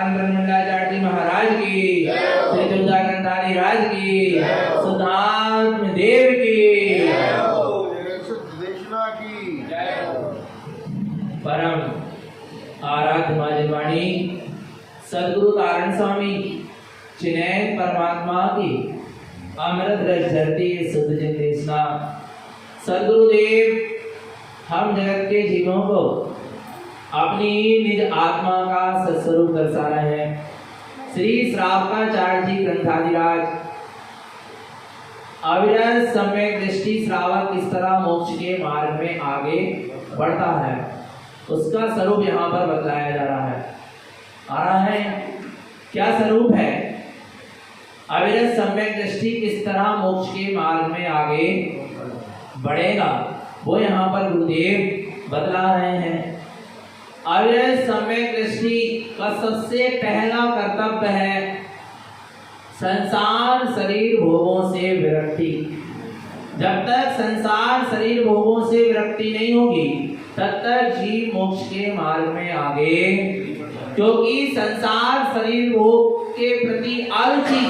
ब्रह्मंडाचार्य महाराज की, श्री दुर्गानंदानी राज की, सुधात्म देव की, परम आराध्य माजनवाणी सदगुरु कारण स्वामी चिन्मय परमात्मा की अमृत रस झरती शुद्ध जन देशना। सदगुरुदेव हम जगत के जीवों को अपनी निज आत्मा का सत्स्वरूप दर्शा रहे हैं। श्री श्रावकाचार्य जी ग्रंथाधिराज अविरत सम्यक दृष्टि श्रावक किस तरह मोक्ष के मार्ग में आगे बढ़ता है उसका स्वरूप यहाँ पर बतलाया जा रहा है। आ रहा है क्या स्वरूप है? अविरत सम्यक दृष्टि किस तरह मोक्ष के मार्ग में आगे बढ़ेगा वो यहाँ पर गुरुदेव बतला रहे हैं। अविरत सम्यक दृष्टि का सबसे पहला कर्तव्य है संसार शरीर भोगों से विरक्ति। जब तक संसार शरीर भोगों से विरक्ति नहीं होगी तब तक जीव मोक्ष के मार्ग में आगे, क्योंकि संसार शरीर भोग के प्रति अरुचि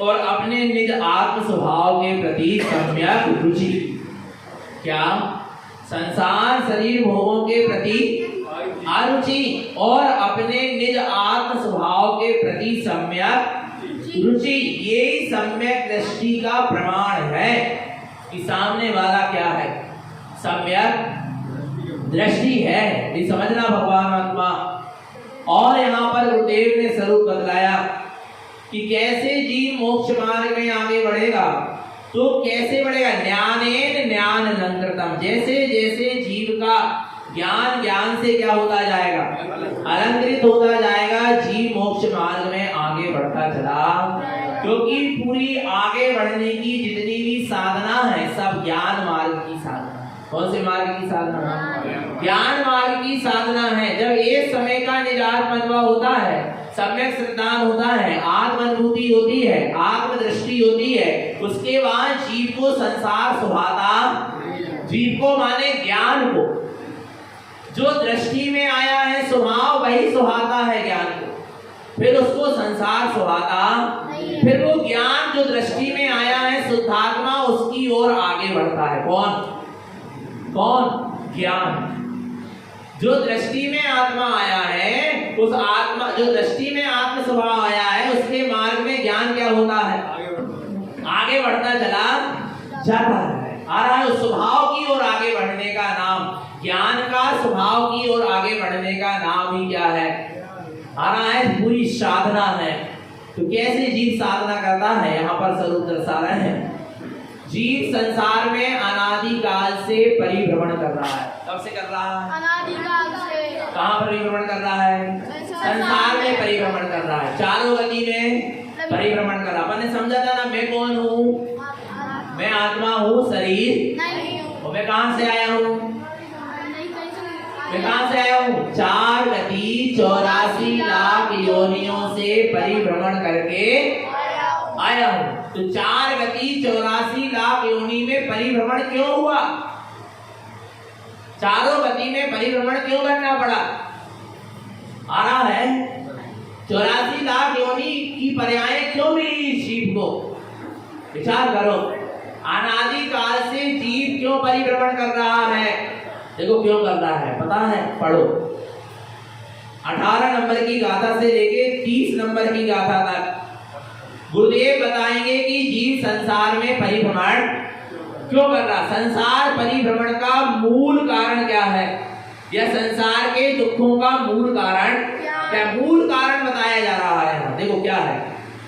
और अपने निज आत्म स्वभाव के प्रति सम्यक रुचि। क्या? संसार शरीर भोगों के प्रति अरुचि और अपने निज आत्म स्वभाव के प्रति सम्यक रुचि, ये सम्यक दृष्टि का प्रमाण है कि सामने वाला क्या है? सम्यक दृष्टि है। ये समझना भगवान आत्मा। और यहाँ पर गुरुदेव ने स्वरूप बतलाया कि कैसे जीव मोक्ष मार्ग में आगे बढ़ेगा। तो कैसे बढ़ेगा? ज्ञानेन ज्ञान अलंकृतम। जैसे जैसे जीव का ज्ञान ज्ञान से क्या होता जाएगा? अलंकृत होता जाएगा। जीव मोक्ष मार्ग में आगे बढ़ता चला, क्योंकि पूरी आगे बढ़ने की जितनी भी साधना है सब ज्ञान मार्ग की साधना। कौन से मार्ग की साधना? ज्ञान मार्ग की साधना है। जब एक समय का निजात अनुभव होता है, सम्यक श्रद्धान होता है, आत्म अनुभूति होती है, आत्म दृष्टि होती है, उसके बाद जीव को संसार सुहाता, जीव को माने ज्ञान को, जो दृष्टि में आया है स्वभाव वही सुहाता है ज्ञान को, फिर उसको संसार सुहाता, फिर वो ज्ञान जो दृष्टि में आया है शुद्धात्मा उसकी ओर आगे बढ़ता है। कौन? ज्ञान। जो दृष्टि में आत्मा आया है उस आत्मा, जो दृष्टि में आत्म स्वभाव आया है उसके मार्ग में ज्ञान क्या होता है? आगे बढ़ता चला जाता है। आ रहा है उस स्वभाव की ओर आगे बढ़ने का नाम, ज्ञान का स्वभाव की ओर आगे बढ़ने का नाम ही क्या है? आ रहा है पूरी साधना है। तो कैसे जीव साधना करता है यहाँ पर स्वरूप दर्शा रहे हैं। जीव संसार में अनादि काल से परिभ्रमण कर रहा है। कब से कर रहा है? अनादि काल से। कहाँ परिभ्रमण कर रहा है? संसार में परिभ्रमण कर रहा है। चारों गति में परिभ्रमण कर रहा है। मैंने समझा था ना, मैं कौन हूँ? मैं आत्मा हूँ, शरीर नहीं हूँ। और मैं कहाँ से आया हूँ? मैं कहाँ से आया हूँ? 4 गति 84 लाख योनियों से परिभ्रमण करके आया हूँ। तो 4 गति 84 लाख योनि में परिभ्रमण क्यों हुआ? चारों गति में परिभ्रमण क्यों करना पड़ा? आ रहा है 84 लाख योनि की पर्याय क्यों मिली जीव को? विचार करो। अनादि काल से जीव क्यों परिभ्रमण कर रहा है? देखो क्यों कर रहा है, पता है? पढ़ो। 18 नंबर की गाथा से लेके 30 नंबर की गाथा तक गुरुदेव बताएंगे कि जीव संसार में परिभ्रमण क्यों कर रहा। संसार परिभ्रमण का मूल कारण क्या है? यह संसार के दुखों का मूल कारण क्या? मूल कारण बताया जा रहा है। देखो क्या है?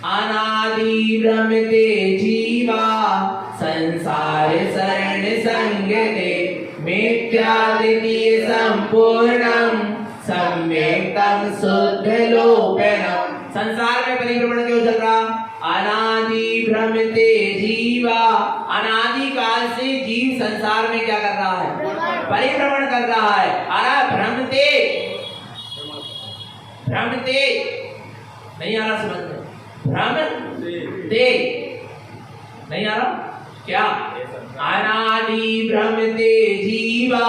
अनादि भ्रमते जीवा संसार शरण संगते मिथ्यादिति संपूर्णम सम्यक्तम शुद्धलोपनम। संसार में परिभ्रमण क्यों चल रहा? अनादि भ्रमते जीवा। अनादि काल से जीव संसार में क्या कर रहा है? परिभ्रमण कर रहा है। अरे भ्रमते नहीं आ रहा समझ में? भ्रमते नहीं आ रहा क्या? अनादि भ्रमते जीवा।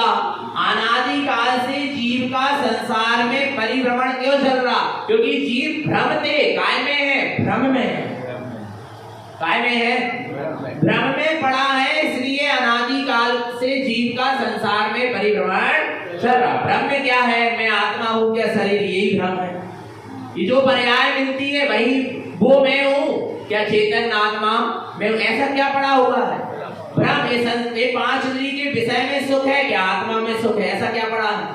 अनादि काल से जीव का संसार में परिभ्रमण क्यों चल रहा? क्योंकि जीव भ्रम थे, काय में है? भ्रम में है। काय में है? भ्रम में पड़ा है, इसलिए अनादि काल से जीव का संसार में परिभ्रमण चल रहा। भ्रम में क्या है? मैं आत्मा हूँ क्या शरीर? यही भ्रम है। ये जो पर्याय मिलती है वही वो मैं हूँ क्या चेतन आत्मा मैं, ऐसा क्या पड़ा हुआ है? भ्रम। ये पांच इंद्रिय के विषय में सुख है क्या? आत्मा में सुख है, ऐसा क्या पड़ा है?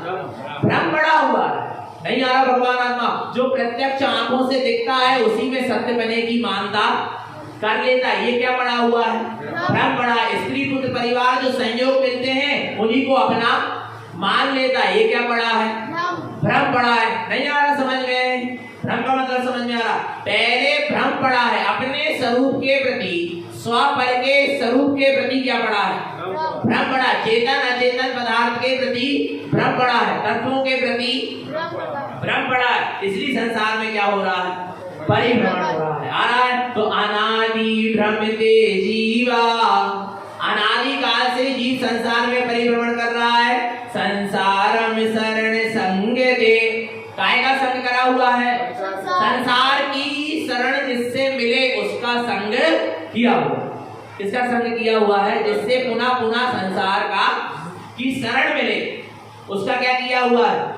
भ्रम पड़ा हुआ है। नहीं आ रहा भगवान आत्मा जो प्रत्यक्ष आंखों से दिखता है उसी में सत्य बने की मानता कर लेता है, ये क्या पड़ा हुआ है? भ्रम पड़ा है। स्त्री पुत्र परिवार जो संयोग मिलते हैं उन्हीं को अपना मान लेता है, ये क्या पड़ा है? भ्रम पड़ा है। नहीं आ रहा समझ में? भ्रम का मतलब समझ में आ रहा? पहले भ्रम पड़ा है अपने स्वरूप के प्रति, स्वपर के स्वरूप के प्रति क्या पड़ा है? भ्रम पड़ा। चेतन अचेतन पदार्थ के प्रति भ्रम पड़ा है, तत्वों के प्रति भ्रम पड़ा है। इसलिए संसार में क्या हो रहा है? परिभ्रमण हो रहा है। आ रहा है तो अनादि भ्रमते जीवा, अनादि काल से जीव संसार में परिभ्रमण कर रहा है। संसारम शरण संगते, काय का संग करा हुआ है? संसार की शरण जिससे मिले उसका संग किया हुआ। किसका संग किया हुआ है? जिससे पुनः पुनः संसार का की शरण मिले उसका क्या किया हुआ है?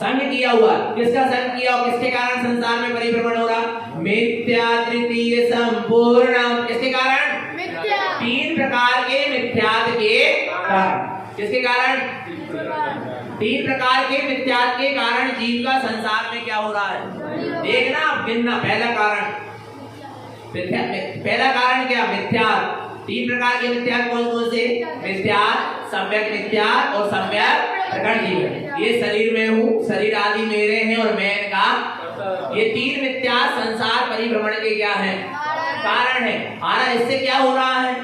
संग किया हुआ। किसका संग किया हुआ? किसके कारण संसार में परिभ्रमण हो रहा? मिथ्या तृतीय संपूर्ण, किसके कारण? तीन प्रकार के मिथ्यात्व के कारण। किसके कारण? तीन प्रकार के मिथ्यात्व के कारण जीव का संसार में क्या हो रहा है? देखना आप गिनना। पहला कारण, पहला कारण क्या? मिथ्यात्व। तीन प्रकार के मिथ्यात्व कौन कौन से? मिथ्यात्व, सम्यक मिथ्यात्व और सम्यक प्रकट जीवन। ये शरीर में हूँ, शरीर आदि मेरे हैं और मैं का, ये तीन मिथ्यात्व संसार परिभ्रमण के क्या है? कारण है। आना इससे क्या हो रहा है?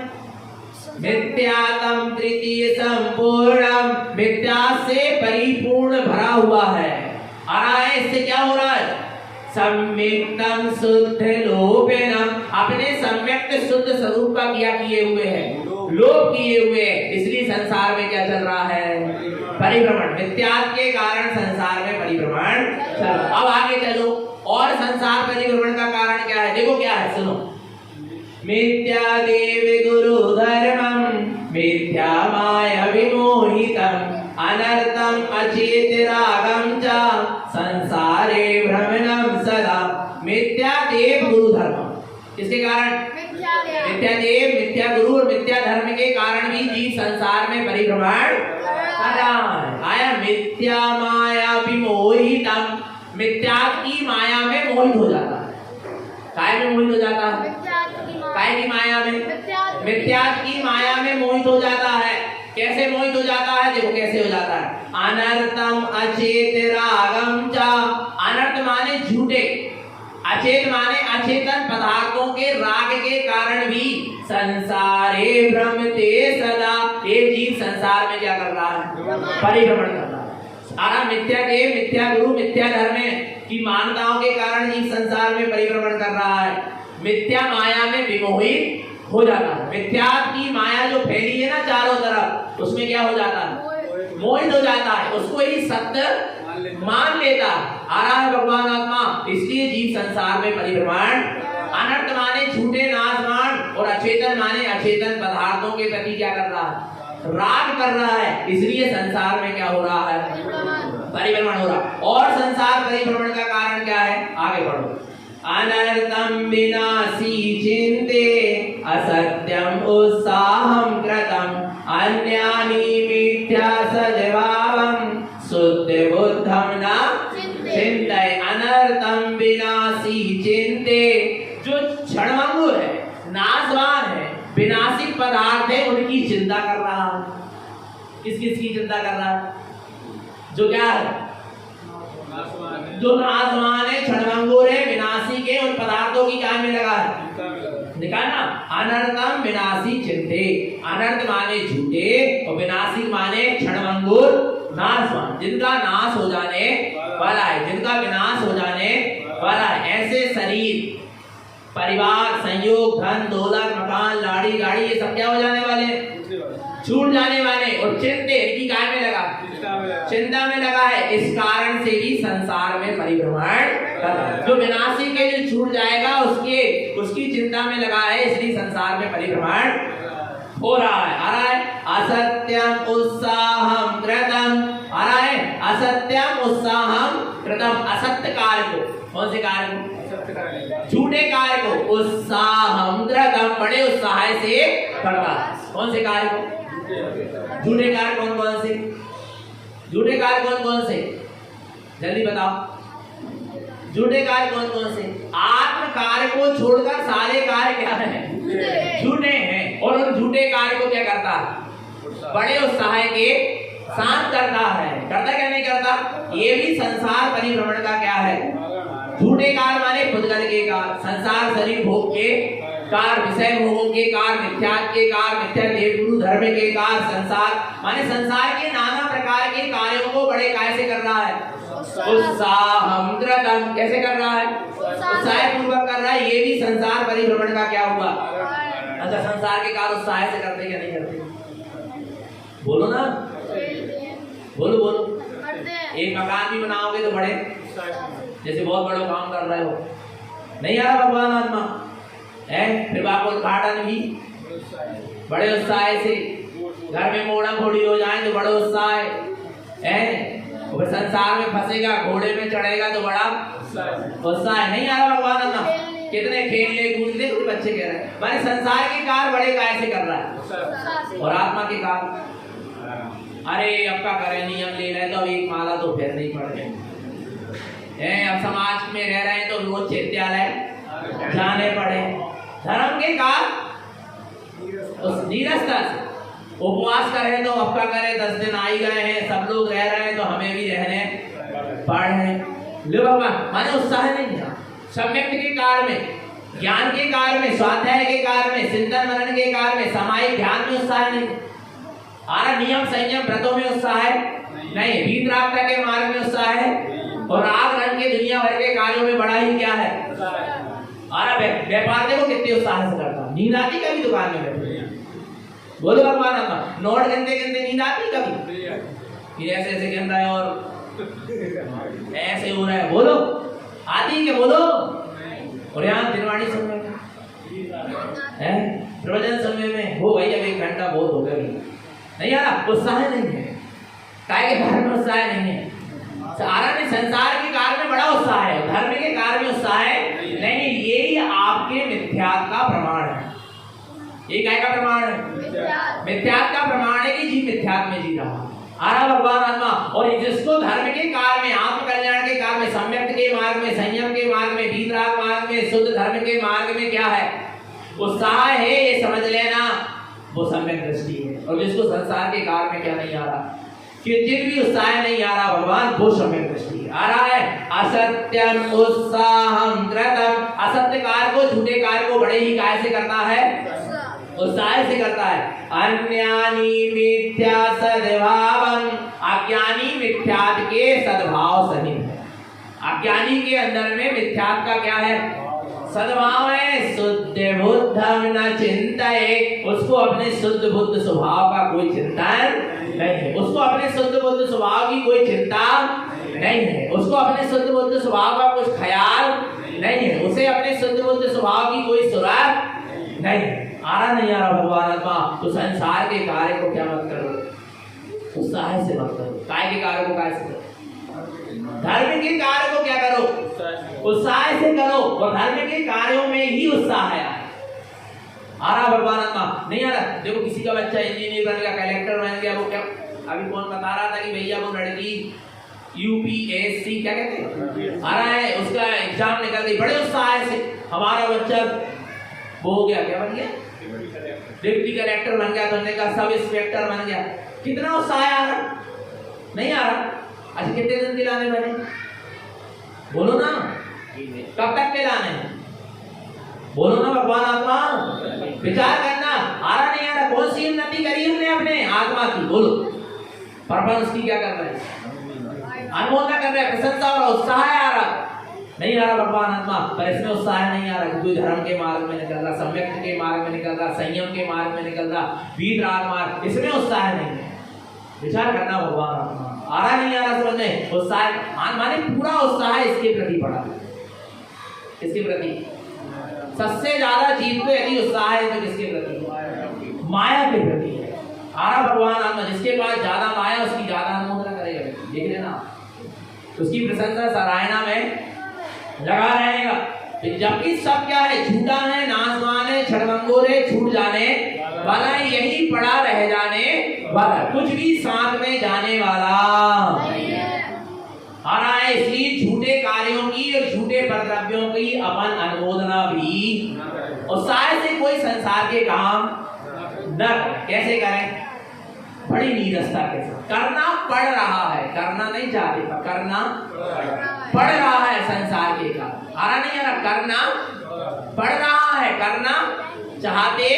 मिथ्यात्म तृतीय संपूर्णम, मिथ्या से परिपूर्ण भरा हुआ है। आ रहा है इससे क्या हो रहा है? सम्यक्तम शुद्ध लोपेनम, अपने सम्यक्त शुद्ध स्वरूप का क्या किए हुए हैं? लोप किए हुए हैं। इसलिए संसार में क्या चल रहा है? परिभ्रमण। मिथ्यात्व के कारण संसार में परिभ्रमण चल रहा है। अब आगे चलो, और संसार परिभ्रमण का कारण क्या है? देखो क्या है, सुनो। मिथ्या देव गुरु धर्मम, मिथ्या माया विमोहितम, अनर्थम अचेत रागम च, संसारे भ्रमणम सदा। मिथ्या देव गुरु धर्म, किसके कारण? मिथ्या देव, मिथ्या गुरु और मिथ्या धर्म के कारण भी जीव संसार में परिभ्रमण कर रहा है। आया मिथ्या माया विमोहितम, मिथ्या की माया में मोहित हो जाता है। काय में मोहित हो जाता है? काय की माया में? मिथ्या की माया में मोहित हो जाता है। कैसे मोहित हो जाता है? देखो कैसे हो जाता है। अनर्थम अचेत रागम च, अनर्थ माने झूठे, अचेत माने अचेतन पदार्थों के राग के कारण भी संसारे भ्रमते सदा, ये जीव संसार में क्या कर रहा है? परिभ्रमण कर रहा है। सारा मिथ्या देव, मिथ्या गुरु, मिथ्या धर्म की मान्यताओं के कारण जीव संसार में परिभ्रमण कर रहा है। मिथ्या माया में विमोहित हो जाता है। मिथ्या की माया जो फैली है ना चारों तरफ, उसमें क्या हो जाता है? मोहित हो जाता है, उसको ही सत्य मान लेता। आ रहा है भगवान आत्मा। इसलिए जीव संसार में परिभ्रमण, अनर्थ माने झूठे नाशवान और अचेतन माने अचेतन पदार्थों के प्रति क्या कर रहा है? राग कर रहा है। इसलिए संसार में क्या हो रहा है? परिभ्रमण हो रहा। और संसार परिभ्रमण का कारण क्या है? आगे बढ़ो। अनर्थम विनाशी चिंते, असत्यम उत्साहम कृतम, अन्यानि मिथ्या सद्भावम, शुद्ध बुद्धम न चिंतय। अनर्थम विनाशी चिंते, जो क्षणभंगुर है, नाशवान है, विनाशिक पदार्थ है, उनकी चिंता कर रहा है। किस किस की चिंता कर रहा है? जो क्या है? जो नाशवान है, क्षणभंगुर है, विनाशी के उन पदार्थों की क्या में लगा है? देखा ना? अनर्थम विनाशी चिंते, अनर्थ माने झूठे और विनाशी माने क्षणभंगुर नाशवान, जिनका नाश हो जाने वाला है, जिनका विनाश हो जाने वाला है। ऐसे शरीर, परिवार, संयोग, धन, दौलत, मकान, लाड़ी, गाड़ी, ये सब क्या हो जाने वाले? छूट जाने वाले। और चिंते, इनकी काय में लगा? चिंता में लगा है, इस कारण से भी संसार में परिभ्रमण कर रहा है। जो विनाशी के जो छूट जाएगा उसकी चिंता में लगा है, इसलिए संसार में परिभ्रमण हो रहा है। आ रहा है असत्यम उत्साहम कृतम, आ रहा है असत्यम उत्साहम कृतम। असत्य कार्य को, कौन से कार्य को? झूठे कार्य को उत्साहम कृतम, बड़े उत्साह से करवा। कौन से कार्य को? झूठे कार्य कौन कौन से? झूठे कार्य कौन कौन से? जल्दी बताओ, झूठे कार्य कौन कौन से? आत्म कार्य को छोड़कर सारे कार्य क्या है? झूठे हैं। और उन झूठे कार्य को क्या करता है? बड़े उत्साह के साथ करता है। करता क्या नहीं करता? ये भी संसार परिभ्रमण का क्या है? झूठे कार्य माने पुद्गल के कार्य, संसार शरीर भोग के कार्य, विषय भोगों के कार्य, मिथ्यात्व के कार्य, मिथ्या देव गुरु धर्म के कार्य, संसार माने संसार के नाना प्रकार के कार्यों को बड़े काय से कर रहा है? उत्साहम कृतम। कैसे कर रहा है? उत्साह पूर्वक कर रहा है। ये भी संसार परिभ्रमण का क्या हुआ? अच्छा, संसार के कार्य उत्साह से करते क्या नहीं करते? बोलो ना, बोलो बोलो। एक मकान भी बनाओगे तो बड़े, जैसे बहुत बड़ा काम कर रहे हो, नहीं आ रहा भगवान आत्मा है, फिर बाप उद्घाटन भी बड़े उत्साह से, घर में मोड़ा फोड़ी हो जाए तो बड़ा उत्साह है, और फिर संसार में फंसेगा, घोड़े में चढ़ेगा तो बड़ा उत्साह नहीं आ रहा भगवान आत्मा। कितने खेलने कूदने कुछ बच्चे कह रहे हैं, माने संसार के कार्य बड़े काय से कर रहा है, और आत्मा के कार्य अरे अब का करे, नियम ले रहे तो एक माला तो फिर नहीं पड़ गए, अब समाज में रह रहे हैं तो रोज चैत्यालय जाने पड़े। धर्म के कार्य उस नीरसता से, उपवास करे तो अब का करे, 10 दिन आई गए हैं, सब लोग रह रहे हैं तो हमें भी रहने पड़ रहे। लो भगवान माने उत्साह नहीं है। सम्यक के कार्य में, ज्ञान के कार्य में, स्वाध्याय के कार्य में, चिंतन मनन के कार्य में, सामायिक ध्यान में उत्साह नहीं। आरा नियम संयम व्रतों में उत्साह है नहीं, भीत रास्ता के मार्ग में उत्साह है, और राग रंग के दुनिया भर के कार्यों में बड़ा ही क्या है? आरा व्यापार देखो कितने उत्साह से करता, नींद आती कभी दुकान में बैठे? बोलो भगवान आत्मा, नोट गिनते गिनते नींद आती कभी? ये ऐसे ऐसे गिन रहा है और ऐसे हो रहा है, बोलो आती क्या? बोलो। और यहाँ दिनवाणी समय है, प्रवचन समय में हो भाई, अब 1 घंटा बहुत हो गया, नहीं आ रहा, उत्साह नहीं है, काय के कार्य में उत्साह नहीं है। सारा ने संसार के कार्य में बड़ा उत्साह है, धर्म के कार्य में उत्साह है नहीं, यही आपके मिथ्यात्व का प्रमाण है। ये काय का प्रमाण है? मिथ्यात्व का प्रमाण है कि जी मिथ्यात्व में जी रहा आरा भगवान आत्मा। और जिसको धर्म के कार्य में, आत्म कल्याण के कार्य में, सम्यक के मार्ग में, संयम के मार्ग में, भीतराग मार्ग में, शुद्ध धर्म के मार्ग में क्या है? उत्साह है, ये समझ लेना, वो सम्यक दृष्टि है। और जिसको संसार के कार्य में क्या नहीं आ रहा, कि जिन भी उत्साह नहीं आ रहा भगवान, वो सम्यक दृष्टि है। आ रहा है असत्यम उत्साहम कृतम। असत्य कार्य को, झूठे कार्य को बड़े ही काय से करता है? उत्साह से करता है। अन्यानी मिथ्या सद्भावं, अज्ञानी मिथ्यात्व के सद्भाव सहित है। अज्ञानी के अंदर में मिथ्यात्व का क्या है? सद्भाव है। शुद्ध बुद्धम न चिंतये, उसको अपने शुद्ध बुद्ध स्वभाव का कोई चिंतन नहीं है, उसको अपने शुद्ध बुद्ध स्वभाव की कोई चिंता नहीं है, उसको अपने शुद्ध बुद्ध स्वभाव का कुछ ख्याल नहीं है, उसे अपने शुद्ध बुद्ध स्वभाव की कोई सुराग नहीं। आ रहा नहीं आ रहा भगवान आत्मा, तो संसार के कार्य को क्या मत करो, उत्साह से मत करो। काय के कार्य को काय से करो, धर्म के कार्य को क्या करो, उत्साह से करो, और धर्म के कार्यों में ही उत्साह है। आ रहा भगवान आत्मा नहीं आ रहा। देखो किसी का बच्चा इंजीनियर बन गया, कलेक्टर बन गया, वो क्या अभी कौन बता रहा था कि भैया वो लड़की यूपीएससी क्या कहते हैं, आ रहा है, उसका एग्जाम निकल गई, बड़े उत्साह से हमारा बच्चा वो हो गया, क्या बन गया, डिप्टी कलेक्टर बन गया, तो हमने कहा सब इंस्पेक्टर बन गया। कितना उत्साह आ रहा? नहीं आ रहा। अच्छा कितने दिन दिलाने बने, बोलो ना, कब तक के लाने, बोलो ना भगवान आत्मा, विचार करना। आ रहा नहीं आ रहा, कौन सी उन्नति करी हमने अपने आत्मा की, बोलो, परफॉर्मेंस की क्या कर रहे हैं, अनुमोदन कर रहे हैं, प्रशंसा और उत्साह आ रहा नहीं आ रहा भगवान आत्मा। पर इसमें उत्साह नहीं आ रहा, कोई धर्म के मार्ग में निकल रहा, सम्यक के मार्ग में निकल रहा, संयम के मार्ग में निकल रहा, वीत राग मार्ग, इसमें उत्साह नहीं है। विचार करना भगवान आत्मा। आ रहा नहीं आ रहा समझ में? उत्साह माने पूरा उत्साह इसके प्रति पड़ा। किसके प्रति? सबसे ज्यादा जीव को यदि उत्साह है तो किसके प्रति? माया के प्रति है। आ रहा भगवान आत्मा, जिसके पास ज्यादा माया उसकी ज्यादा अनुमोदना करेगा। देख लेना, उसकी प्रशंसा सराहना में लगा रहेगा। जबकि सब क्या है? झूठा है, नाशवान है, छड़मंगोर है, छूट जाने वाला, यही पड़ा रह जाने वाला, कुछ भी साथ में जाने वाला आ रहा है। इसलिए झूठे कार्यों की और झूठे परद्रव्यों की अपन अनुमोदना भी उत्साह से कोई संसार के काम न कैसे करें? बड़ी नीरसता के साथ करना पड़ रहा है, करना नहीं चाहते पर करना पड़ रहा है संसार के काम। आ रहा नहीं आ रहा? करना पड़ रहा है, करना चाहते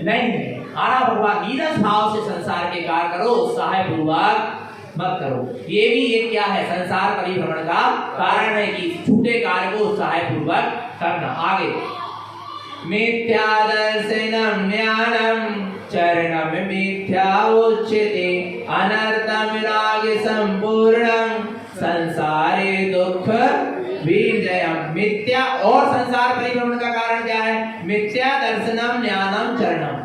नहीं है। आ रहा भगवान, नीरस भाव से संसार के कार्य करो, उत्साह पूर्वक मत करो। ये भी एक क्या है? संसार परिभ्रमण का कारण है कि झूठे कार्य को उत्साह पूर्वक करना। आगे मिथ्या दर्शनम ज्ञानम चरणम मिथ्या उच्यते अनर्थम राग संपूर्णम संसारे दुख विजयम। मिथ्या और संसार परिभ्रमण का कारण क्या है? मिथ्या दर्शनम ज्ञानम चरणम।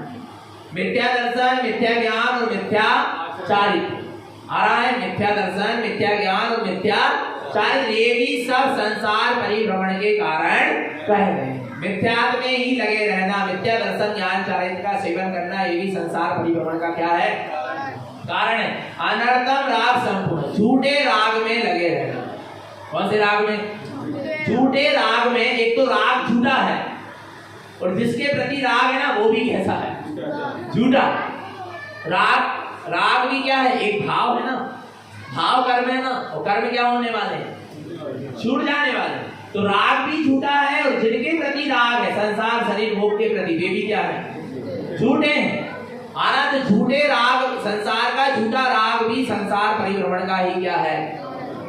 मिथ्या दर्शन, मिथ्या ज्ञान और मिथ्या चारित्र। आ रहा है मिथ्या दर्शन, मिथ्या ज्ञान और मिथ्या चारित्र, ये भी सब संसार परिभ्रमण के कारण कह रहे हैं। मिथ्यात्व में ही लगे रहना, मिथ्या दर्शन ज्ञान चारित्र का सेवन करना, ये भी संसार परिभ्रमण का क्या है? कारण है। अनर्थम राग संपूर्ण, झूठे राग में लगे रहना। कौन से राग में? झूठे राग में। एक तो राग झूठा है और जिसके प्रति राग है ना वो भी कैसा है? झूठा। राग राग भी क्या है? एक भाव है ना, भाव कर्म है ना, और कर्म क्या होने वाले? छूट जाने वाले। तो राग भी झूठा है और जिनके प्रति राग है संसार शरीर भोग के प्रति, वे भी क्या है? झूठे हैं। आना तो झूठे राग, संसार का झूठा राग भी संसार परिभ्रमण का ही क्या है?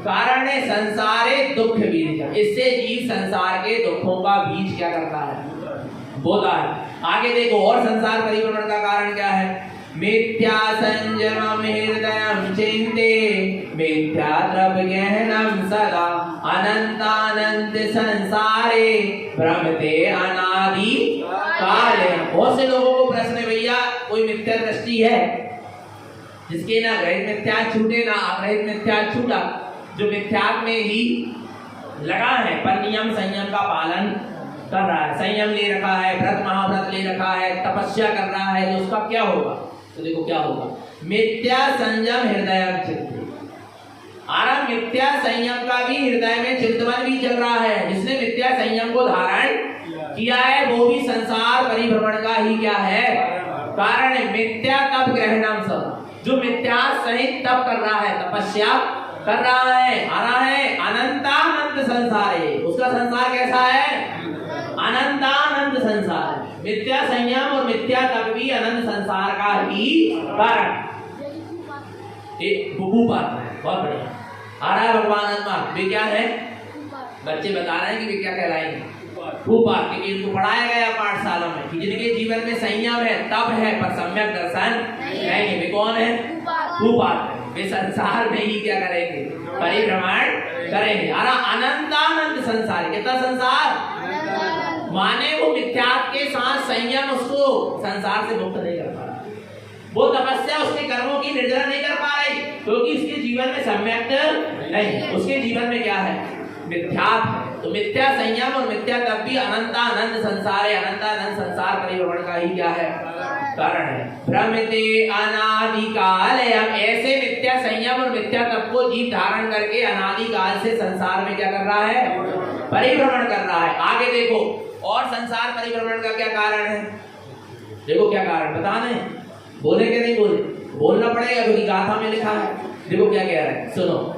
कारण है। संसारे दुख बीज, इससे जीव संसार के दुखों का बीज क्या करता है? बोता है। आगे देखो और संसार परिभ्रमण का कारण क्या है? मिथ्या संयमम हृदयम चिंते मिथ्या द्रव गहनम सदा अनंतानंत संसारे भ्रमते अनादि काले। बहुत से लोगों को प्रश्न है, भैया कोई मिथ्या दृष्टि है जिसके ना ग्रहित मिथ्या छूटे ना अग्रहित मिथ्या छूटा, जो मिथ्यात्व में ही लगा है पर नियम संयम का पालन कर रहा है, संयम ले रखा है, व्रत महाव्रत ले रखा है, तपस्या कर रहा है, तो उसका क्या होगा? तो देखो क्या होगा? मिथ्या संयम हृदय चित्त। आराम मिथ्या संयम का भी हृदय में चिंतन भी चल रहा है। जिसने मिथ्या संयम को धारण किया है वो भी संसार परिभ्रमण का ही क्या है? कारण है। मिथ्या तप ग्रहणम सब, जो मिथ्या सहित तप कर रहा है, तपस्या कर रहा है, आ रहा है अनंतानंत संसार है। उसका संसार कैसा है? अनंतानंत संसार। मिथ्या संयम और मिथ्या तप भी अनंत संसार का ही कारण। बहुत बढ़िया आ रहा है भगवान आत्मा। वे क्या है? बच्चे बता रहे हैं कि वे क्या कहलाएंगे? भूपात। क्योंकि इनको पढ़ाया गया पाठशाला में कि जिनके जीवन में संयम है, तप है, पर सम्यक दर्शन नहीं है, वे कौन है? भूपात। वे संसार में ही क्या करेंगे? परिभ्रमण करेंगे। अनंतानंत संसार। कितना संसार? माने वो मिथ्यात्व के साथ संयम उसको संसार से मुक्त नहीं कर पा रहा, वो तपस्या उसके कर्मों की निर्जरा नहीं कर पा रही, क्योंकि उसके जीवन में सम्यक नहीं। उसके जीवन में क्या है? मिथ्यात्व। तो मिथ्या संयम और मिथ्या तप भी अनंतानंत संसार है। अनंतानंत संसार परिभ्रमण का ही क्या है? कारण है। भ्रमते अनादिकाल। ऐसे मिथ्या संयम और मिथ्या तप को जीव धारण करके अनादिकाल से संसार में क्या कर रहा है? परिभ्रमण कर रहा है। आगे देखो और संसार परिभ्रमण का क्या कारण है? देखो क्या कारण बताना है। बोले क्या नहीं बोले? बोलना पड़ेगा क्योंकि गाथा में लिखा है। देखो क्या कह रहा है, सुनो।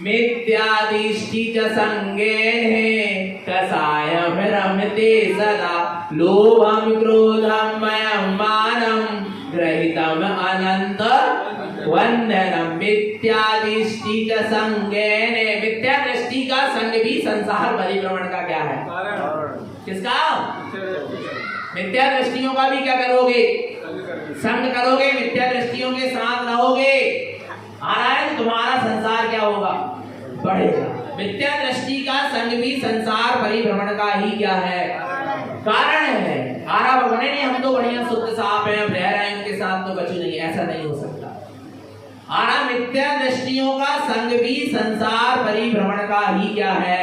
मिथ्यादिष्टि च संगेन कसायम रमते सदा लोभम क्रोधम मयम मानम ग्रहितम अनंत वंदनम। मिथ्यादिष्टि च संगेन, मिथ्या दृष्टि का संग भी संसार परिभ्रमण का क्या है? किसका? मिथ्या दृष्टियों का भी क्या करोगे? संग करोगे, मिथ्या दृष्टियों के साथ रहोगे, आ रहा है, तुम्हारा संसार क्या होगा? बढ़ेगा। मिथ्या दृष्टि का संग भी संसार परिभ्रमण का ही क्या है? कारण है। आरा भगवान नहीं, हम तो बढ़िया शुद्ध साफ हैं, रह रहे हैं उनके साथ तो बचू नहीं, ऐसा नहीं हो सकता। आरा मिथ्या दृष्टियों का संग भी संसार परिभ्रमण का ही क्या है?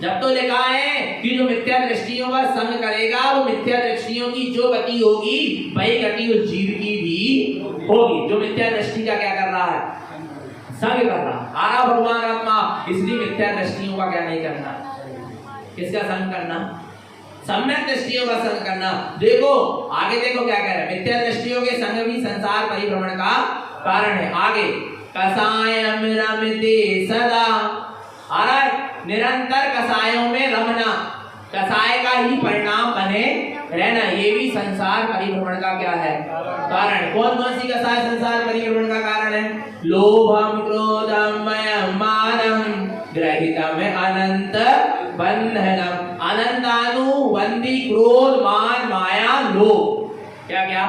जब तो लिखा है कि जो मिथ्या दृष्टियों का संग करेगा वो मिथ्या दृष्टियों की जो गति होगी वही गति उस जीव की भी होगी। जो मिथ्या दृष्टि का क्या कर रहा है? संग कर रहा। आरा भगवान आत्मा, इसलिए मिथ्या दृष्टियों का क्या नहीं करना? किसका संग करना? सम्यक दृष्टियों का संग करना। देखो आगे, देखो क्या कह रहे हैं, मिथ्या दृष्टियों के संग भी संसार परिभ्रमण का कारण है। आगे कसायम रमते सदा, आ रहा है, निरंतर कसायों में रमना, कसाय का ही परिणाम बने रहना, ये भी संसार परिभ्रमण का क्या है? कारण। कौन कौन सी कसाय संसार परिभ्रमण का कारण है? लोभम क्रोधम मयम मानम ग्रहितम अनंत बंधनम। अनंतानुबंधी क्रोध मान माया लोभ, क्या क्या?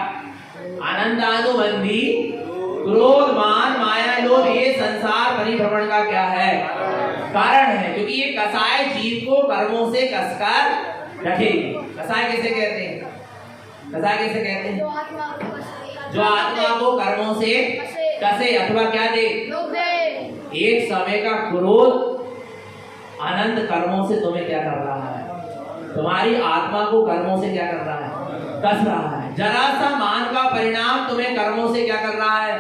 अनंतानुबंधी क्रोध मान माया लोभ, ये संसार परिभ्रमण का क्या है? कारण है। क्योंकि ये कसाय जीव को कर्मों से कसकर रखेगी। कसाय किसे कहते हैं? कसाय किसे कहते हैं? जो आत्मा को कर्मों से कसे अथवा क्या दे? एक समय का क्रोध अनंत कर्मों से तुम्हें क्या कर रहा है? तुम्हारी आत्मा को कर्मों से क्या कर रहा है? कस रहा है। जरा सा मान का परिणाम तुम्हें कर्मों से क्या कर रहा है?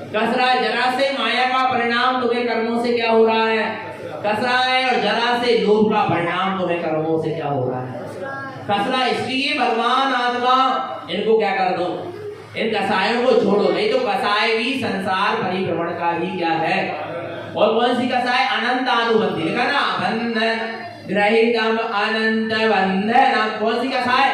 कस रहा है। जरा से माया का परिणाम तुम्हें कर्मों से क्या हो रहा है? कस रहा है। और जरा से लोभ का परिणाम तुम्हें कर्मों से क्या हो रहा है? कस रहा है। इसलिए भगवान आत्मा इनको क्या कर दो? इन कसायों को छोड़ो, नहीं तो कसाय भी संसार परिभ्रमण का ही क्या है? और कौन सी कसाय? अनंत अनुबंधी, लिखा ना, बंधन ग्रहितम अनंत बंधन। कौन सी कसाय?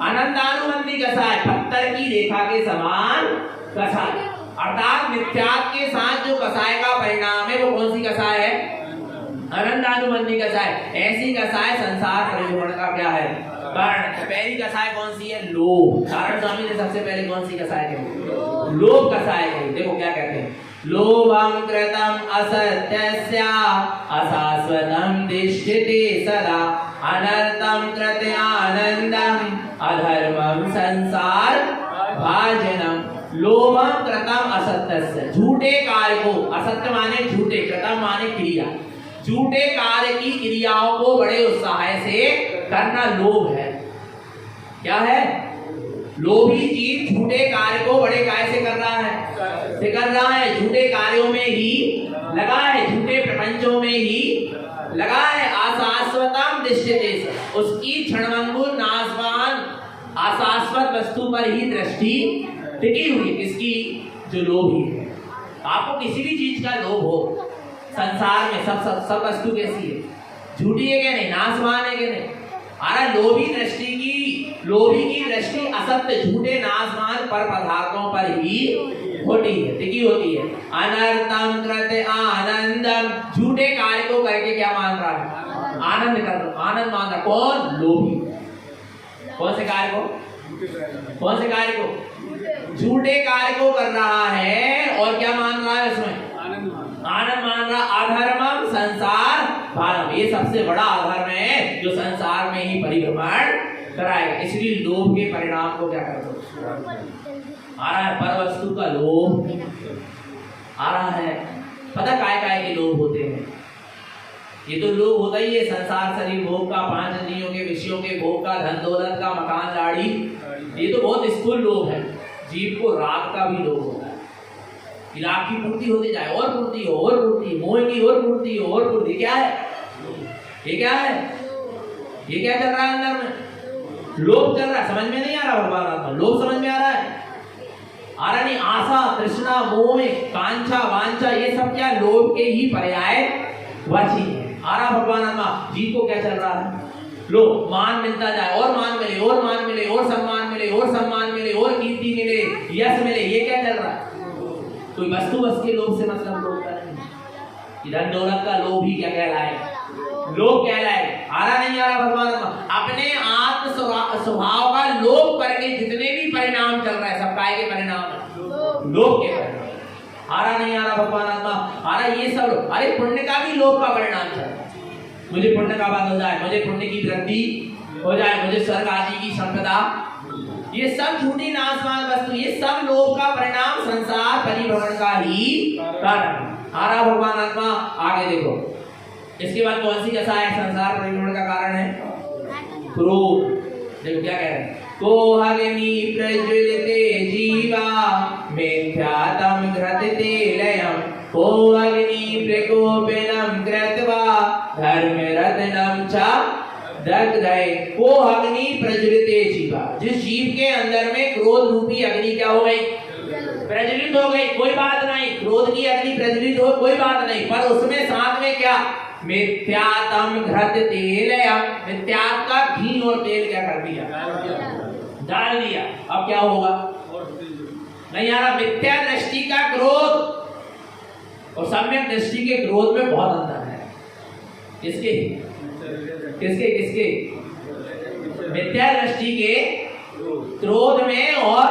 अनंत अनुबंधी कसाय, पत्थर की रेखा के समान कसाय। अर्थात मिथ्यात्व के साथ जो कसाय का परिणाम है वो कौन सी कसाय है? अनंत अनुबंधी कसाय। ऐसी कसाय संसार परिभ्रमण का क्या है? कारण। पहली कसाय कौन सी है? लोभ। नारायण स्वामी ने सबसे पहले कौन सी कसाय कही? लोभ कसाय कही। देखो क्या कहते हैं, लोभं कृतं असत्यस्य अशाश्वतं दिष्यते सदा अनर्थं कृते आनंदं अधर्मं संसार भाजनम। लोभं कृतं असत्यस्य, झूठे कार्य को, असत्य माने झूठे, कृतं माने क्रिया, झूठे कार्य की क्रियाओं को बड़े उत्साह से करना लोभ है। क्या है? लोभी जीव झूठे कार्य को बड़े काय से कर रहा है? से कर रहा है। झूठे कार्यों में ही लगा है, झूठे प्रपंचों में ही लगा है। अशाश्वतम दृश्यते, उसकी क्षणभंगुर नाशवान अशाश्वत वस्तु पर ही दृष्टि टिकी हुई। किसकी? जो लोभी है। आपको किसी भी चीज का लोभ हो संसार में, सब वस्तु कैसी है? झूठी है क्या नहीं? नाशवान है क्या नहीं? लोभी की दृष्टि असत्य झूठे नाशवान पर पदार्थों पर ही होती है, टिकी होती है। अनर्थम कृते आनंदम, झूठे कार्य को करके क्या मान रहा है? आनंद कर रहा, आनंद मान रहा। कौन? लोभी। कौन से कार्य को? कौन से कार्य को? झूठे कार्य को कर रहा है और क्या मान रहा है उसमें? आनंद मान रहा। अधर्मम संसार भानम, ये सबसे बड़ा अधर्म है जो संसार में ही परिभ्रमण कराएगा। इसलिए लोभ के परिणाम को क्या कर दो? आ रहा है पर वस्तु का लोभ आ रहा है। पता काय काय के लोभ होते हैं? ये तो लोभ होता ही है संसार शरीर भोग का, पांच इंद्रियों के विषयों के भोग का, धन दौलत का, मकान गाड़ी, ये तो बहुत स्थूल लोभ है। जीव को राग का भी लोभ होता है, लाभ की पूर्ति होती जाए, और पूर्ति हो, और पूर्ति, मोह की और पूर्ति हो, और पूर्ति। क्या है ये? क्या है ये? क्या चल रहा है अंदर में? लोभ चल रहा है। समझ में नहीं आ रहा भगवान आत्मा? लोभ समझ में आ रहा है? आ रहा नहीं? आशा, तृष्णा, मोह, कांक्षा, वांछा, ये सब क्या लोभ के ही पर्याय वाची है। आ रहा भगवान आत्मा? जीव को क्या चल रहा है? लोभ। मान मिलता जाए, और मान मिले, और मान मिले, और सम्मान मिले, और सम्मान मिले, और कीर्ति मिले, यश मिले, ये क्या चल रहा है? कोई वस्तु बस के लोभ से मतलब लोभ का नहीं। कि धन दौलत का लोभ ही क्या कहलाए, लोभ कहलाए। आ रहा नहीं आ रहा भगवान, अपने आत्म स्वभाव का लोभ करके जितने भी परिणाम चल रहा है सब काय के परिणाम, लोभ के परिणाम। आ रहा नहीं आ रहा भगवान आत्मा, आ रहा ये सब, अरे पुण्य का भी लोभ का परिणाम है। मुझे पुण्य का बात हो जाए, मुझे पुण्य की वृद्धि हो जाए, मुझे स्वर्ग आदि की संपदा, ये सब झूठी नाशवान वस्तु, ये सब लोभ का परिणाम, संसार परिभ्रमण का ही कारण। आ रहा भगवान आत्मा, आगे देखो इसके बाद कौन सी दशा है संसार परिभ्रमण का कारण है, क्रोध। देखो क्या कह रहे हैं, कोहग्नि प्रज्वलिते जीवा मिथ्यातम घृतते लयम, कोहग्नि प्रकोपिनम कृत्वा धर्मरत्नम च दग्धये। कोहग्नि प्रज्वलिते जीवा, जिस जीव के अंदर में क्रोध रूपी अग्नि क्या हो गई, प्रज्वलित हो गई, कोई बात नहीं, क्रोध की अग्नि प्रज्वलित हो कोई बात नहीं, पर उसमें साथ में क्या, मिथ्यातम घृतते लयम, मिथ्यात का घी और तेल क्या कर दिया, डाल दिया। अब क्या होगा, नहीं यार, मिथ्या दृष्टि का क्रोध और सम्यक दृष्टि के क्रोध में बहुत अंतर है। किसके किसके किसके, मिथ्या दृष्टि के क्रोध में और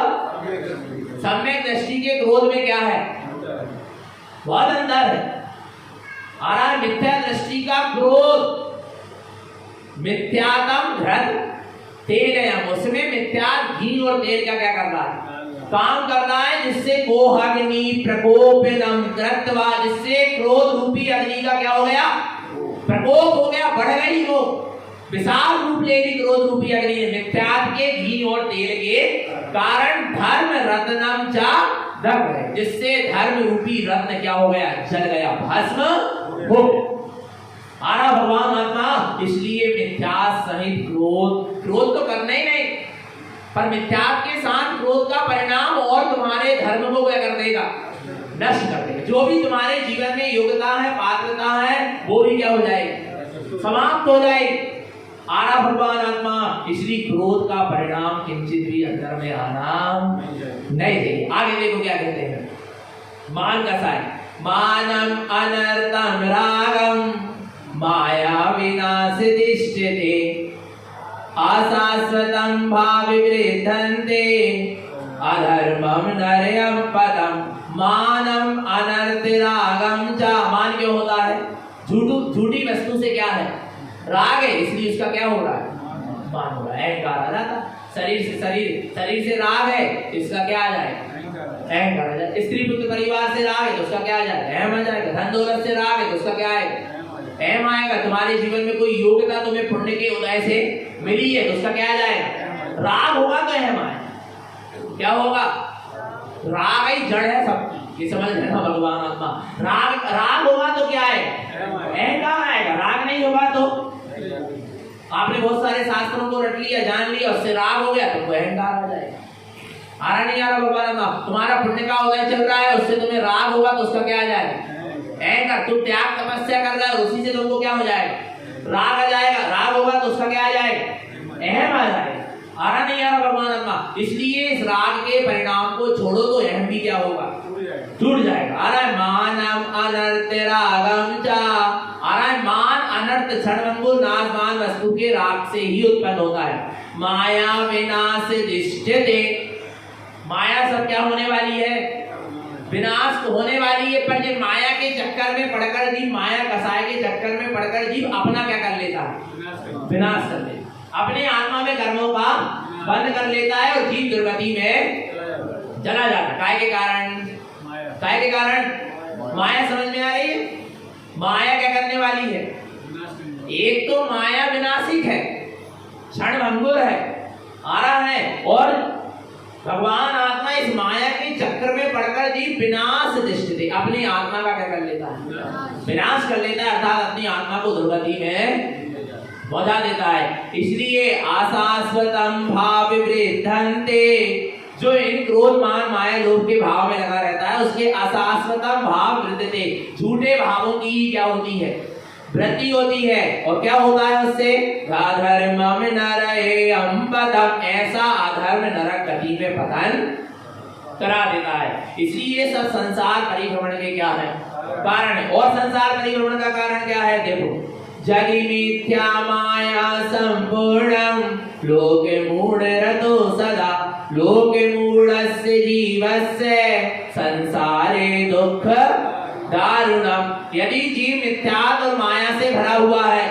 सम्यक दृष्टि के क्रोध में क्या है, बहुत अंतर है। आ रहा है मिथ्या दृष्टि का क्रोध, मिथ्यातम घृत तेल, उसमें मिथ्या घी और तेल का क्या कर रहा है, काम कर रहा है, जिससे कोहग्नि प्रकोपिनम कृत्वा, जिससे क्रोध रूपी अग्नि का क्या हो गया, प्रकोप हो गया, बढ़ गई वो, विशाल रूप लेगी क्रोध रूपी अग्नि, मिथ्यात के घी और तेल के कारण धर्म रत्नम चा दग्ध, जिससे धर्म रूपी रत्न क्या हो गया, जल गया, भस्म हो। आ रहा भगवान आत्मा, इसलिए मिथ्या सहित क्रोध, क्रोध तो करना ही नहीं, पर मिथ्या के साथ क्रोध का परिणाम और तुम्हारे धर्म को क्या कर देगा, नष्ट कर देगा। जो भी तुम्हारे जीवन में योग्यता है, पात्रता है, वो भी क्या हो जाएगी, समाप्त हो जाएगी। आ रहा भगवान आत्मा, इसलिए क्रोध का परिणाम किंचित भी अंदर में आना नहीं चाहिए। आगे देखो क्या कहते हैं, मान का साय, मानम अनर्थम रागम माया विनाशिष्यते, अशाश्वतं भाविवृद्धन्ते अधर्मं नरयं पदम। मानम अनर्थ रागम च, मान क्यों होता है, झूठी वस्तु से क्या है, राग है, इसलिए उसका क्या हो रहा है, मान हो रहा है, अहंकार आ जाता। शरीर से राग है, इसका क्या आ जाएगा, अहंकार आ जाएगा। स्त्री पुत्र परिवार से राग है तो उसका क्या आ जाएगा, अहम आ जाएगा। धन दौलत से राग है तो उसका क्या आएगा, अहम आएगा। तुम्हारे जीवन में कोई योग्यता तुम्हें पुण्य के उदय से मिली है तो उसका क्या आ जाएगा, राग होगा तो अहम आएगा। क्या होगा, राग ही जड़ है सबकी, ये समझ लेना भगवान आत्मा। राग होगा तो क्या आएगा, अहंकार आएगा। राग नहीं होगा तो आपने बहुत सारे शास्त्रों को रट लिया, जान लिया, उससे राग हो गया तो अहंकार आ जाएगा। आ रहा नहीं आ रहा भगवान आत्मा, तुम्हारा पुण्य का उदय चल रहा है, उससे तुम्हें राग होगा तो उसका क्या आ जाएगा, अहंकार। तुम त्याग तपस्या कर रहे हो, उसी से तुमको क्या हो जाएगा, राग आ जाएगा। राग होगा तो उसका क्या आ जाएगा, अहम आ जाएगा। आ रहा नहीं आ रहा भगवान आत्मा, इसलिए इस राग के परिणाम को छोड़ो तो अहम भी क्या होगा, टूट जाएगा। आ रहा है मानम अनर्थ रागम चा, आ रहा है मान अनर्थ क्षणभंगुर नाशवान वस्तु के राग से ही उत्पन्न होता है। माया विनाश दिष्यते, माया सब क्या होने वाली है, विनाश तो होने वाली है, पर जब माया के चक्कर में पड़कर जीव, माया कसाय के चक्कर में पड़कर जीव अपना क्या कर लेता है, विनाश कर लेता, अपने आत्मा में कर्मों का बंद कर लेता है और जीव दुर्गति में चला जाता है। काय के कारण, काय के कारण, माया समझ में आ रही है। माया क्या करने वाली है, एक तो माया विनाशिक है, क्षणभंगुर है, आ रहा है, और भगवान आत्मा इस माया के चक्कर में पड़कर जीव विनाश दृष्टि, अपनी आत्मा का क्या कर लेता है, विनाश कर लेता है, अर्थात अपनी आत्मा को दुर्गति में पहुंचा देता है। इसलिए आशाश्वतम भाव वृद्धन्ते, जो इन क्रोध मान माया लोभ के भाव में लगा रहता है, उसके अशाश्वतम भाव वृद्धते, झूठे भावों की ही क्या होती है, वृद्धि होती है। और क्या होता है उससे, अधर्मम नरयं पदम, ऐसा अधर्म नरक गति में पतन करा देता है। इसलिए सब संसार परिभ्रमण के क्या है, कारण है। और संसार परिभ्रमण का कारण क्या है? देखो, जगि मिथ्या माया संपूर्णम लोके मूढ़ रतो सदा लोके मूढ़स्य जीवस्य संसारे दुख दारुणम। यदि जीव मिथ्या और माया से भरा हुआ है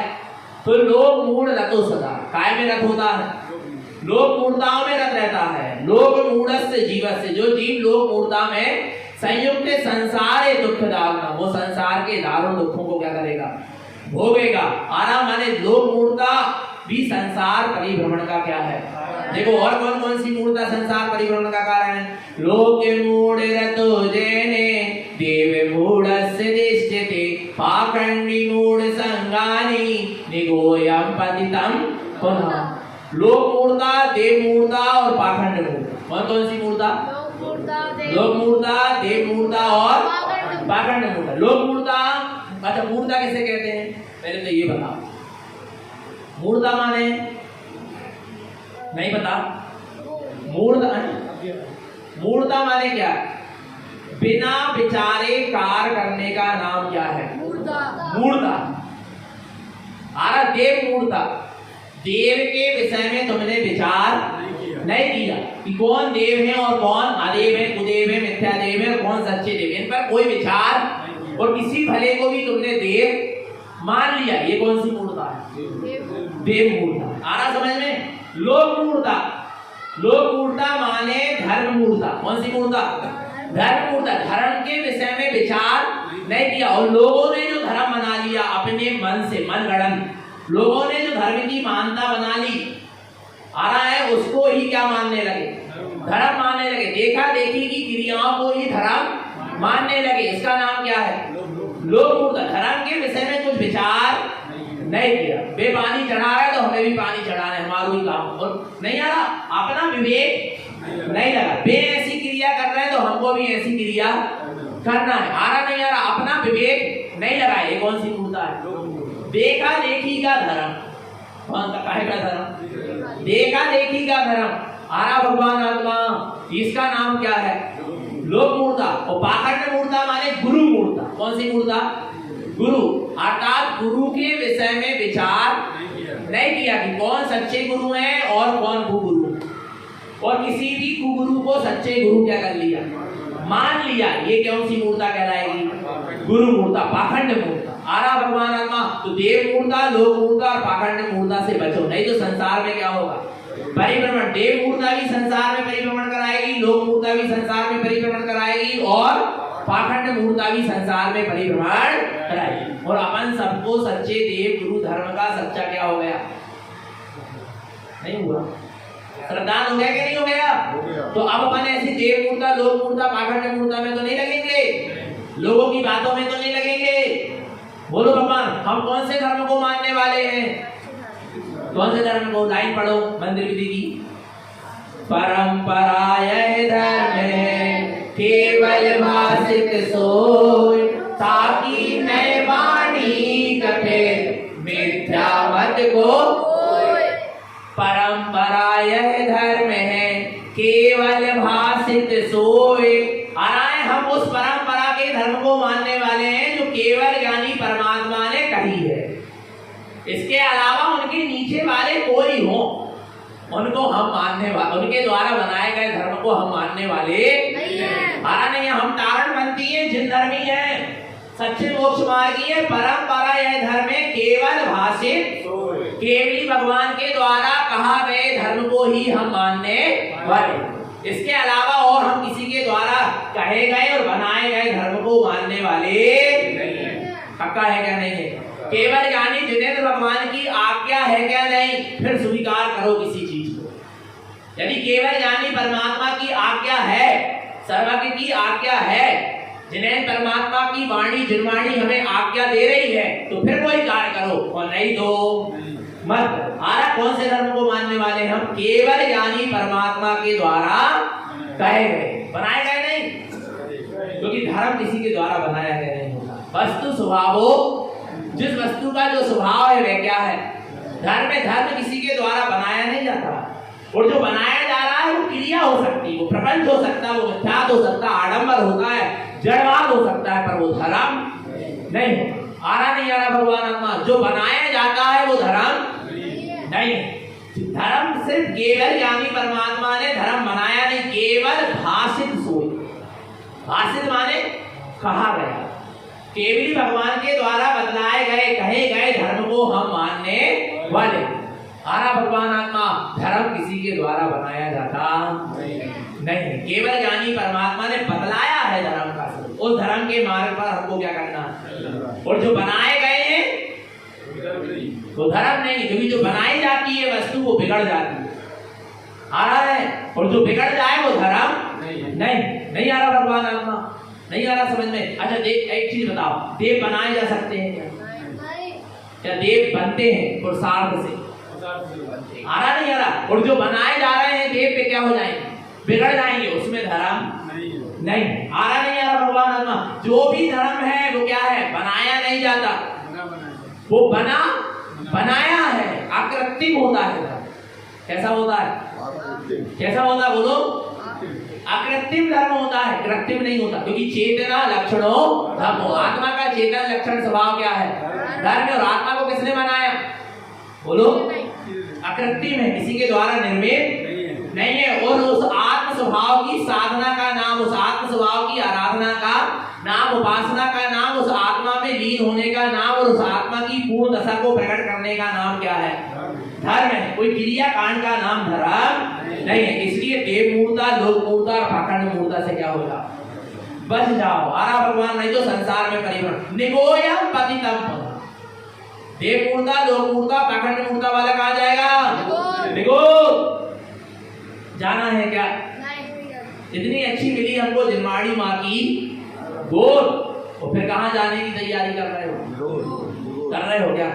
तो लोग मूढ़ रतो सदा, काय में रत होता है? लोग मूढ़ताओं में रत रहता है। लोग मूढ़स्य जीवस्य, जो जीव लोग मूढ़ता में संयुक्त संसारे दुख दारुणम, वो संसार के दारुण दुखों को क्या करेगा? भोगेगा। आराम माने लोग मूढ़ता भी संसार परिभ्रमण का क्या है? देखो, और कौन कौन सी मूढ़ता संसार परिभ्रमण का कारण है? लोके मूढ़ रतो जैने देव मूढ़स्य दिष्यते पाखंडी मूढ़ संगानि निगोयम पतितम पुनः। लोक मूढ़ता, देव मूढ़ता और पाखंड मूढ़ता। कौन कौन सी मूढ़ता? लोक मूढ़ता, देव मूढ़ता और पाखंड मूढ़ता। लोक मूढ़ता, अच्छा मूढ़ता किसे कहते हैं? पहले तो ये बताओ, मूढ़ता माने नहीं पता? मूढ़ता माने क्या? बिना विचारे कार्य करने का नाम क्या है? मूढ़ता। आरा देव मूढ़ता, देव के विषय में तुमने विचार नहीं किया कि कौन देव है और कौन अदेव है, कुदेव है, मिथ्या देव है और कौन सच्चे देव है, इन पर कोई विचार, और किसी भले को भी तुमने देव मान लिया। ये कौन सी मूढ़ता है? देव मूढ़ता। आ रहा समझ में? लोक मूढ़ता, लोक मूढ़ता माने धर्म मूढ़ता। कौन सी मूढ़ता? धर्म मूढ़ता। धर्म के विषय में विचार नहीं किया और लोगों ने जो धर्म बना लिया अपने मन से, मन गढ़ंत लोगों ने जो धर्म की मान्यता बना ली, आ रहा है, उसको ही क्या मानने लगे? धर्म मानने लगे। देखा देखी की क्रियाओं को ही धर्म मानने लगे। इसका नाम क्या है? लोक मूढ़ता। धर्म के विषय में कुछ विचार नहीं किया। बे पानी चढ़ा रहा है तो हमें भी पानी चढ़ाना है, हमारा ही काम, और नहीं आ रहा, अपना विवेक नहीं लगा। बे ऐसी क्रिया कर रहे हैं तो हमको भी ऐसी क्रिया करना है, आ रहा नहीं आ रहा, अपना विवेक नहीं लगा। ये कौन सी मूढ़ता है? देखा देखी का धर्म। कौन सा काहे का धर्म? देखा देखी का धर्म। आ रहा भगवान आत्मा, इसका नाम क्या है? लोक मूढ़ता। और पाखंड मूढ़ता माने गुरु मूढ़ता। कौन सी मूढ़ता? गुरु, अर्थात गुरु के विषय में विचार नहीं किया कि कौन सच्चे गुरु हैं और कौन कुगुरु, और किसी भी कुगुरु को सच्चे गुरु क्या कर लिया? मान लिया। ये कौन सी मूढ़ता कहलाएगी? गुरु मूढ़ता, पाखंड मूढ़ता। आ रहा भगवान आत्मा, तो देव मूढ़ता, लोक मूढ़ता और पाखंड मूढ़ता से बचो, नहीं तो संसार में क्या होगा? परिभ्रमण। देव मूढ़ता भी संसार में परिभ्रमण कराएगी, लोक मूढ़ता भी संसार में परिभ्रमण कराएगी और पाखंड मूढ़ता भी संसार में परिभ्रमण कराएगी। और अपन सबको सच्चे देव गुरु धर्म का सच्चा क्या हो गया? नहीं हुआ? श्रद्धान हो गया कि नहीं हो गया? तो अब अपन ऐसी देव मूढ़ता, लोक मूढ़ता, पाखंड मूढ़ता में तो नहीं लगेंगे, लोगों की बातों में तो नहीं लगेंगे। बोलो भगवान, हम कौन से धर्म को मानने वाले हैं? कौन से धर्म को? लाइन पढ़ो मंदिर विधि की। परंपरा यह धर्म है केवल भाषित सोय, ताकि नए वाणी कथे मिथ्या मत को। परंपरा यह धर्म है केवल भाषित सोय। आराय, हम उस परंपरा के धर्म को मानने वाले हैं जो केवल ज्ञानी परमात्मा ने कही है। इसके अलावा उनके नीचे वाले कोई हो, उनको हम मानने वाले, उनके द्वारा बनाए गए धर्म को हम मानने वाले नहीं है। हम तारण बनती है, जिन धर्मी है, सच्चे मोक्ष मार्गी है। परंपरा यह धर्म है केवल भाषित, केवली भगवान के द्वारा कहा गए धर्म को ही हम मानने वाले। इसके अलावा और हम किसी के द्वारा कहे गए और बनाए गए धर्म को मानने वाले नहीं है। पक्का है क्या? नहीं है। केवल ज्ञानी जिनेंद्र भगवान की आज्ञा है क्या? नहीं। फिर स्वीकार करो किसी चीज को। यदि केवल ज्ञानी परमात्मा की आज्ञा है, सर्वज्ञ की आज्ञा है, जिनेंद्र परमात्मा की वाणी जिनवाणी हमें आज्ञा दे रही है, तो फिर कोई कार्य करो, और नहीं तो मत। आरा कौन से धर्म को मानने वाले हम? केवल ज्ञानी परमात्मा के द्वारा कहे गए, बनाए गए नहीं, क्योंकि धर्म किसी के द्वारा बनाया गया नहीं होता। वस्तु स्वभावो, जिस वस्तु का जो स्वभाव है वह क्या है? धर्म है। धर्म किसी के द्वारा बनाया नहीं जाता, और जो बनाया जा रहा है वो क्रिया हो सकती है, वो प्रपंच हो सकता है, वो मिथ्यात्व हो सकता है, आडंबर होता है, जड़वाद हो सकता है, पर वो धर्म नहीं, आ रहा नहीं आ रहा भगवान आत्मा। जो बनाया जाता है वो धर्म नहीं है। धर्म सिर्फ केवल ज्ञानी परमात्मा ने धर्म बनाया नहीं, केवल भाषित सोई। भाषित माने कहा गया, केवली भगवान के द्वारा बतलाए गए कहे गए धर्म को हम मानने वाले। आरा भगवान आत्मा धर्म किसी के द्वारा बनाया जाता नहीं, केवल ज्ञानी परमात्मा ने बतलाया है धर्म का। उस धर्म के मार्ग पर हमको क्या करना है। और जो बनाए गए हैं तो धर्म नहीं, क्योंकि जो बनाई जाती है वस्तु वो बिगड़ जाती है। आ रहा है, और जो बिगड़ जाए वो धर्म नहीं आ रहा भगवान आत्मा, नहीं आ रहा समझ में। अच्छा एक चीज बताओ, देव बनाए जा सकते हैं क्या देव बनते हैं पुरुषार्थ से? आ रहा नहीं आ रहा। और जो बनाए जा रहे हैं देव पे क्या हो जाएंगे, बिगड़ जाएंगे, उसमें धर्म नहीं। आ रहा नहीं आ रहा भगवान आत्मा। जो भी धर्म है वो क्या है, बनाया नहीं जाता, वो बनाया है, आकृतिक होता है। कैसा होता है, कैसा होता है बोलो? अकृत्रिम धर्म होता है, कृत्रिम नहीं होता। क्योंकि चेतना लक्षणों धर्म, आत्मा का चेतन लक्षण स्वभाव क्या है, धर्म। और आत्मा को किसने बनाया बोलो? अकृत्रिम है, किसी के द्वारा निर्मित नहीं है। और उस आत्म स्वभाव की साधना का नाम, उस आत्म स्वभाव की आराधना का नाम, उपासना का नाम, उस आत्मा में लीन होने का नाम, और उस आत्मा की पूर्ण दशा को प्रकट करने का नाम क्या है, धर्म है। कोई क्रिया कांड का नाम धर्म नहीं है। इसलिए देव मूर्ता, लोक मूर्ता और पाखंड मूर्ता से क्या होगा, बच जाओ। आरा भगवान नहीं तो संसार में परिवर्तन निगोयम पतितम। देव मूर्ता, लोक मूर्ता, पाखंड मूर्ता वाला कहाँ जाएगा, निगो। जाना है क्या? इतनी अच्छी मिली हमको जिनमाड़ी माँ की गोद, और फिर कहाँ जाने की तैयारी कर रहे हो क्या?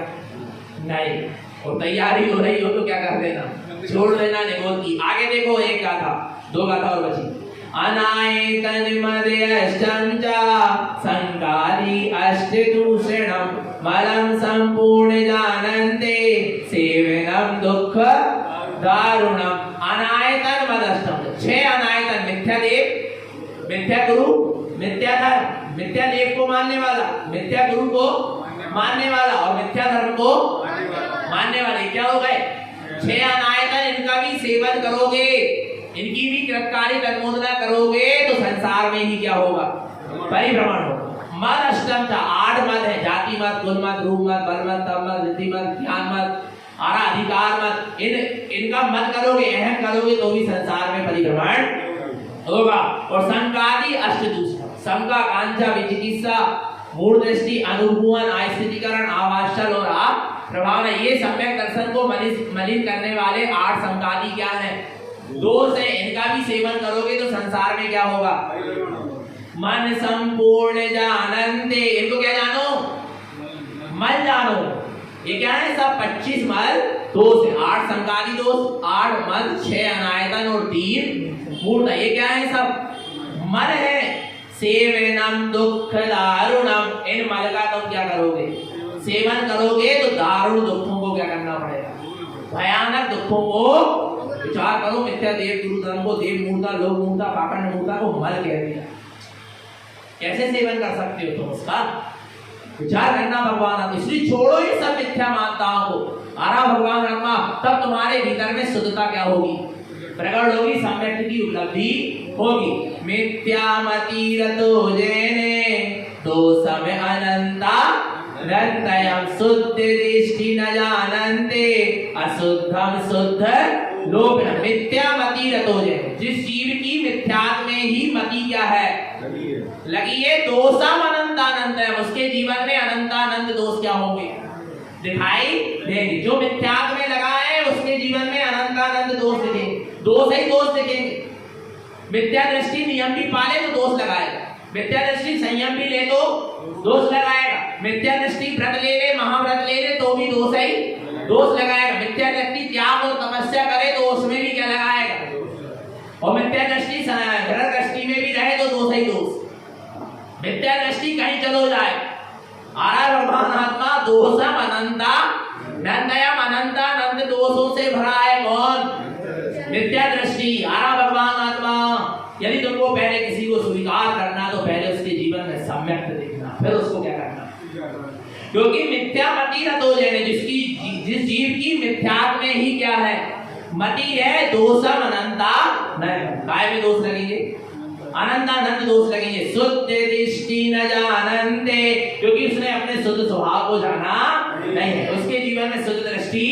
नहीं। और तैयारी हो रही हो तो क्या कर देना, छोड़ देना निगोद की। आगे देखो, एक गाथा, दो गाथा और बची। अनायतन मदयश्चंचा संगारी अष्टदूषणम मलम संपूर्ण जानन्ते सेवनम दुख दारुणम। अनायतन मदष्टम, 6 अनायतन, मिथ्या देव, मिथ्या गुरु, मिथ्या धर्म, मिथ्या देव को मानने वाला, मिथ्या गुरु को मानने वाला, और मिथ्या धर्म को मानने वाले क्या हो गए? 6 अनायतन। इनका भी सेवन करोगे, इनकी भी कृतकारी अनुमोदना करोगे तो संसार में ही क्या होगा, परिभ्रमण होगा। मद अष्टम था, 8 मद है, जाति मत, कुल मत, रूप मत, बल मत, तप मत, रिद्धि मत, ज्ञान मत, आरा अधिकार मत। इनका मत करोगे, अहम करोगे तो भी संसार में परिभ्रमण होगा। और संकादि अष्टदूषण, शंका, कांक्षा, विचिकित्सा, मूढ़ दृष्टि, अनुभूवन, आस्थितिकरण, आवासल और प्रभाव, ये सम्यक दर्शन को मलिन करने वाले 8 संकादि क्या है, दोष है। इनका भी सेवन करोगे तो संसार में क्या होगा, मन संपूर्ण जानन्ते। इनको क्या जानो, मल जानो। ये क्या है सब 25 मल दोष है, 8 संकादि दोष, 8 मल, 6 अनायतन और 3 मूर्ता। ये क्या है सब मल है। सेवनम दुख दारुणम, इन मल का तुम क्या करोगे, सेवन करोगे तो दारुण दुखों को क्या करना पड़ेगा, भयानक दुखों को। विचार करो, मिथ्या देव गुरु धर्म को देव मूर्ता, लोक मूर्ता, पाखंड मूर्ता को मल कह दिया। कैसे सेवन कर सकते हो तुम उसका, विचार करना भगवान। इसलिए छोड़ो ये सब मिथ्या मान्यताओं को। आरा भगवान आत्मा, तब तुम्हारे भीतर में शुद्धता क्या होगी, प्रकट होगी, सम्यक की उपलब्धि होगी। मिथ्यामतिरतो जैने दोषम अनंता नंतयम शुद्ध दृष्टि न जानन्ते अशुद्धम शुद्ध लोभ। मिथ्यामतिरतो जैने, जिस जीव की मिथ्यात्व में ही मति क्या है, लगी है, दोषम अनंतानंत, उसके जीवन में अनंतानंत दोष क्या होंगे, दिखाई देंगे। जो मिथ्यात्व में लगा है उसके जीवन में अनंतानंद दोष दिखेंगे, दोष ही दोष दिखेंगे। मिथ्या दृष्टि नियम भी पाले तो दोष लगाएगा, मिथ्या दृष्टि संयम भी ले तो दोष लगाएगा, मिथ्या दृष्टि व्रत ले ले, महाव्रत ले ले तो भी दोष ही दोष लगाएगा। मिथ्या दृष्टि त्याग और तपस्या करे तो उसमें भी क्या लगाएगा, और मिथ्या दृष्टि ग्रह दृष्टि में भी रहे तो दोष ही दोष। मिथ्या दृष्टि कहीं चलो जाए, आरा भगवान आत्मा दोषम अनंता नंदयम, अनंतानंद दोषों से भरा है कौन, मिथ्या दृष्टि। आरा भगवान आत्मा, यदि तुमको पहले किसी को स्वीकार करना तो पहले उसके जीवन में सम्यक देखना, फिर उसको क्या करना, क्योंकि मिथ्या मति रत हो जाने, जिस जीव की मिथ्यात्व में ही क्या है, मति है, दोषम अनंता नहीं, काय में दोष लगेंगे, अनंतानंद दोष लगेंगे। शुद्ध दृष्टि न जानन्ते, क्योंकि उसने अपने शुद्ध स्वभाव को जाना नहीं है, उसके जीवन में शुद्ध दृष्टि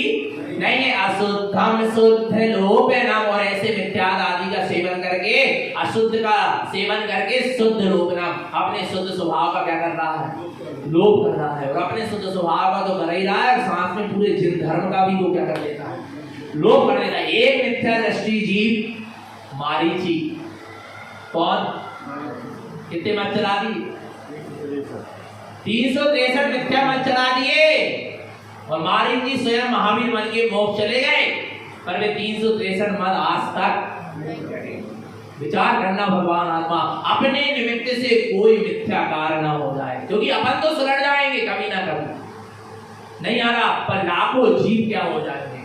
नहीं है। अशुद्धम शुद्ध लोपनम, और ऐसे मिथ्याद आदि का सेवन करके, अशुद्ध का सेवन करके शुद्ध लोपनम, अपने शुद्ध स्वभाव का क्या कर रहा है, लोप कर रहा है। और अपने शुद्ध स्वभाव का तो कर ही रहा है, और साथ में पूरे जिन धर्म का भी वो क्या कर लेता है, लोप कर लेता है। एक मिथ्या दृष्टि जीव मारीची, कौन, कितने मत चला दिए, 363 मिथ्या मत चला दिए, और मारीच जी स्वयं महावीर बन के मोक्ष चले गए, पर वे 363 मत आज तक विचार करना भगवान आत्मा, अपने निमित्त से कोई मिथ्या कार्य ना हो जाए, क्योंकि अपन तो सुलझ जाएंगे कभी ना कभी, नहीं आ रहा, पर लाखों जीव क्या हो जाएंगे,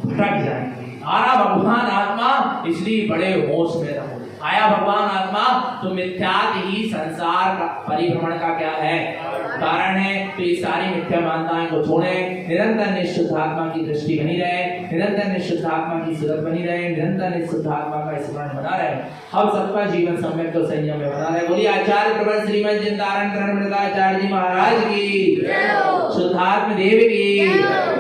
भटक जाएंगे। आ रहा भगवान आत्मा, इसलिए बड़े होश में रहो। आया भगवान आत्मा तो मिथ्यात ही संसार का परिभ्रमण का क्या है, कारण है। तो ये सारी मिथ्या मान्यताएं को छोड़ें, निरंतर निश्चित आत्मा की दृष्टि बनी रहे, निरंतर निश्चित आत्मा की सूरत बनी रहे, निरंतर निश्चित आत्मा का स्मरण बना रहे, हम सबका जीवन सम्यक तो संयम में बना रहे। बोलिए आचार्य प्रबल श्रीमद जिंदारण करण मृताचार्य जी महाराज की, शुद्धात्म देव की।